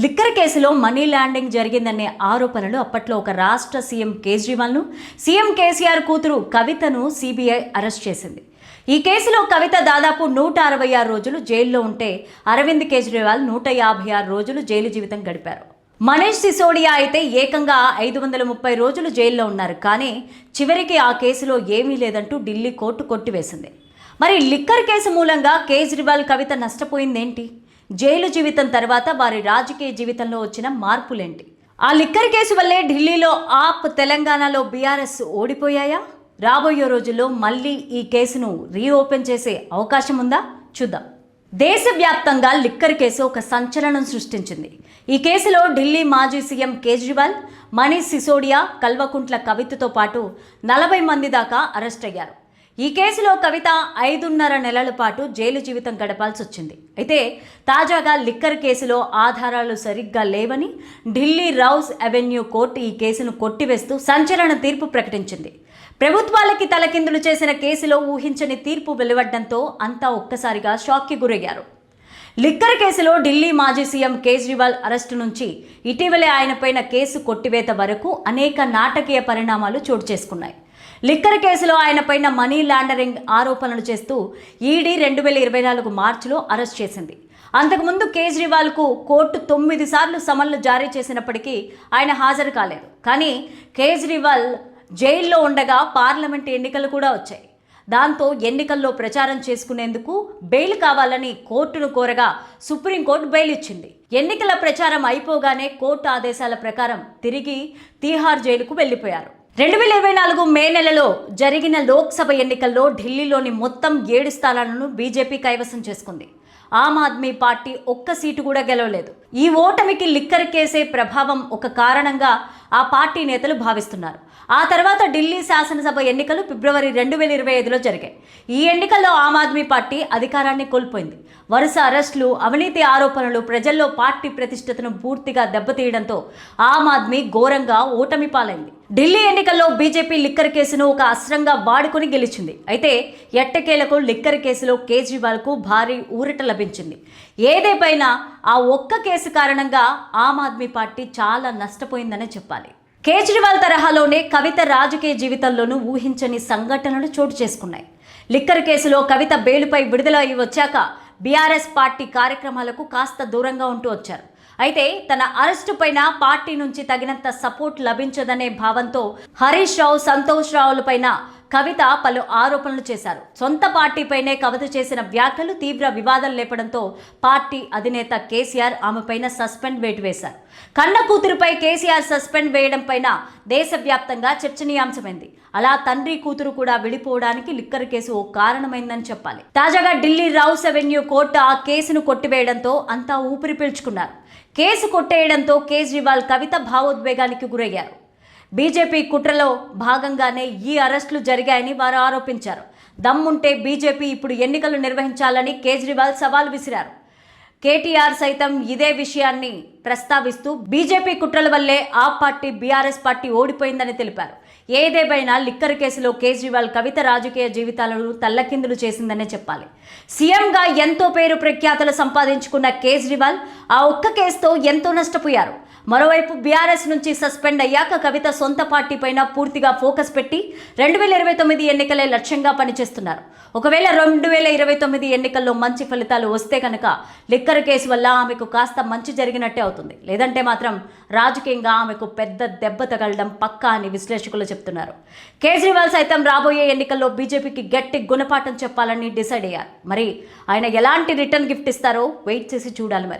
Liquor కేసులో money landing జరిగిందనే ఆరోపణలు అప్పట్లో ఒక రాష్ట్ర సీఎం కేజ్రీవాల్ను, సీఎం కేసీఆర్ కూతురు కవితను సిబిఐ అరెస్ట్ చేసింది. ఈ కేసులో కవిత దాదాపు 166 రోజులు జైల్లో ఉంటే అరవింద్ కేజ్రీవాల్ 156 రోజులు జైలు జీవితం గడిపారు. మనీష్ సిసోడియా అయితే ఏకంగా 530 రోజులు జైల్లో ఉన్నారు. కానీ చివరికి ఆ కేసులో ఏమీ లేదంటూ ఢిల్లీ కోర్టు కొట్టివేసింది. మరి లిక్కర్ కేసు మూలంగా కేజ్రీవాల్, కవిత నష్టపోయిందేంటి? జైలు జీవితం తర్వాత వారి రాజకీయ జీవితంలో వచ్చిన మార్పులేంటి? ఆ లిక్కర్ కేసు వల్లే ఢిల్లీలో ఆప్, తెలంగాణలో బీఆర్ఎస్ ఓడిపోయాయా? రాబోయే రోజుల్లో మళ్ళీ ఈ కేసును రీఓపెన్ చేసే అవకాశం ఉందా? చూద్దాం. దేశవ్యాప్తంగా లిక్కర్ కేసు ఒక సంచలనం సృష్టించింది. ఈ కేసులో ఢిల్లీ మాజీ సీఎం కేజ్రీవాల్, మనీష్ సిసోడియా, కల్వకుంట్ల కవితతో పాటు 40 మంది దాకా అరెస్ట్ అయ్యారు. ఈ కేసులో కవిత 5.5 నెలల పాటు జైలు జీవితం గడపాల్సి వచ్చింది. అయితే తాజాగా లిక్కర్ కేసులో ఆధారాలు సరిగ్గా లేవని ఢిల్లీ రౌస్ అవెన్యూ కోర్టు ఈ కేసును కొట్టివేస్తూ సంచలన తీర్పు ప్రకటించింది. ప్రభుత్వాలకి తలకిందులు చేసిన కేసులో ఊహించని తీర్పు వెలువడడంతో అంతా ఒక్కసారిగా షాక్కి గురయ్యారు. లిక్కర్ కేసులో ఢిల్లీ మాజీ సీఎం కేజ్రీవాల్ అరెస్టు నుంచి ఇటీవలే ఆయనపైన కేసు కొట్టివేత వరకు అనేక నాటకీయ పరిణామాలు చోటు చేసుకున్నాయి. లిక్కర్ కేసులో ఆయనపైన మనీ లాండరింగ్ ఆరోపణలు చేస్తూ ఈడీ 2024 మార్చిలో అరెస్ట్ చేసింది. అంతకుముందు కేజ్రీవాల్కు కోర్టు 9 సార్లు సమన్లు జారీ చేసినప్పటికీ ఆయన హాజరు కాలేదు. కానీ కేజ్రీవాల్ జైల్లో ఉండగా పార్లమెంట్ ఎన్నికలు కూడా వచ్చాయి. దాంతో ఎన్నికల్లో ప్రచారం చేసుకునేందుకు బెయిల్ కావాలని కోర్టును కోరగా సుప్రీంకోర్టు బెయిల్ ఇచ్చింది. ఎన్నికల ప్రచారం అయిపోగానే కోర్టు ఆదేశాల ప్రకారం తిరిగి తీహార్ జైలుకు వెళ్లిపోయారు. 2024 మే నెలలో జరిగిన లోక్సభ ఎన్నికల్లో ఢిల్లీలోని మొత్తం 7 స్థానాలను బీజేపీ కైవసం చేసుకుంది. ఆమ్ ఆద్మీ పార్టీ ఒక్క సీటు కూడా గెలవలేదు. ఈ ఓటమికి లిక్కర్ కేసే ప్రభావం ఒక కారణంగా ఆ పార్టీ నేతలు భావిస్తున్నారు. ఆ తర్వాత ఢిల్లీ శాసనసభ ఎన్నికలు ఫిబ్రవరి 2025లో జరిగాయి. ఈ ఎన్నికల్లో ఆమ్ ఆద్మీ పార్టీ అధికారాన్ని కోల్పోయింది. వరుస అరెస్టులు, అవినీతి ఆరోపణలు ప్రజల్లో పార్టీ ప్రతిష్టతను పూర్తిగా దెబ్బతీయడంతో ఆమ్ ఆద్మీ ఘోరంగా ఓటమి పాలైంది. ఢిల్లీ ఎన్నికల్లో బీజేపీ లిక్కర్ కేసును ఒక అస్త్రంగా వాడుకొని గెలిచింది. అయితే ఎట్టకేలకు లిక్కర్ కేసులో కేజ్రీవాల్కు భారీ ఊరట లభించింది. ఏదేపైనా ఆ ఒక్క కేసు కారణంగా ఆమ్ ఆద్మీ పార్టీ చాలా నష్టపోయిందనే చెప్పాలి. కేజ్రీవాల్ తరహాలోనే కవిత రాజకీయ జీవితంలోనూ ఊహించని సంఘటనలు చోటు చేసుకున్నాయి. లిక్కర్ కేసులో కవిత బెయిలుపై విడుదల అయి వచ్చాక బీఆర్ఎస్ పార్టీ కార్యక్రమాలకు కాస్త దూరంగా ఉంటూ వచ్చారు. అయితే తన అరెస్టు పైన పార్టీ నుంచి తగినంత సపోర్ట్ లభించదనే భావంతో హరీష్ రావు, సంతోష్ రావులపైన కవిత పలు ఆరోపణలు చేశారు. సొంత పార్టీపైనే కవిత చేసిన వ్యాఖ్యలు తీవ్ర వివాదం లేపడంతో పార్టీ అధినేత కేసీఆర్ ఆమెపైన సస్పెండ్ వేటు వేశారు. కన్న కూతురుపై కేసీఆర్ సస్పెండ్ వేయడం పైన దేశవ్యాప్తంగా చర్చనీయాంశమైంది. అలా తండ్రి కూతురు కూడా విడిపోవడానికి లిక్కర్ కేసు ఓ కారణమైందని చెప్పాలి. తాజాగా ఢిల్లీ రౌస్ అవెన్యూ కోర్టు ఆ కేసును కొట్టివేయడంతో అంతా ఊపిరి పీల్చుకున్నారు. కేసు కొట్టేయడంతో కేజ్రీవాల్, కవిత భావోద్వేగానికి గురయ్యారు. బీజేపీ కుట్రలో భాగంగానే ఈ అరెస్టులు జరిగాయని వారు ఆరోపించారు. దమ్ముంటే బీజేపీ ఇప్పుడు ఎన్నికలు నిర్వహించాలని కేజ్రీవాల్ సవాల్ విసిరారు. కేటీఆర్ సైతం ఇదే విషయాన్ని ప్రస్తావిస్తూ బీజేపీ కుట్రల వల్లే ఆ పార్టీ, బీఆర్ఎస్ పార్టీ ఓడిపోయిందని తెలిపారు. ఏదేమైనా లిక్కర్ కేసులో కేజ్రీవాల్, కవిత రాజకీయ జీవితాలను తల్లకిందులు చేసిందనే చెప్పాలి. సీఎంగా ఎంతో పేరు ప్రఖ్యాతలు సంపాదించుకున్న కేజ్రీవాల్ ఆ ఒక్క కేసుతో ఎంతో నష్టపోయారు. మరోవైపు బీఆర్ఎస్ నుంచి సస్పెండ్ అయ్యాక కవిత సొంత పార్టీ పైన పూర్తిగా ఫోకస్ పెట్టి 2029 ఎన్నికలే లక్ష్యంగా పనిచేస్తున్నారు. ఒకవేళ 2029 ఎన్నికల్లో మంచి ఫలితాలు వస్తే కనుక లిక్కర్ కేసు వల్ల ఆమెకు కాస్త మంచి జరిగినట్టే అవుతుంది. లేదంటే మాత్రం రాజకీయంగా ఆమెకు పెద్ద దెబ్బ తగలడం పక్కా అని విశ్లేషకులు చెప్తున్నారు. కేజ్రీవాల్ సైతం రాబోయే ఎన్నికల్లో బీజేపీకి గట్టి గుణపాఠం చెప్పాలని డిసైడ్ అయ్యారు. మరి ఆయన ఎలాంటి రిటర్న్ గిఫ్ట్ ఇస్తారో వెయిట్ చేసి చూడాలి. మరి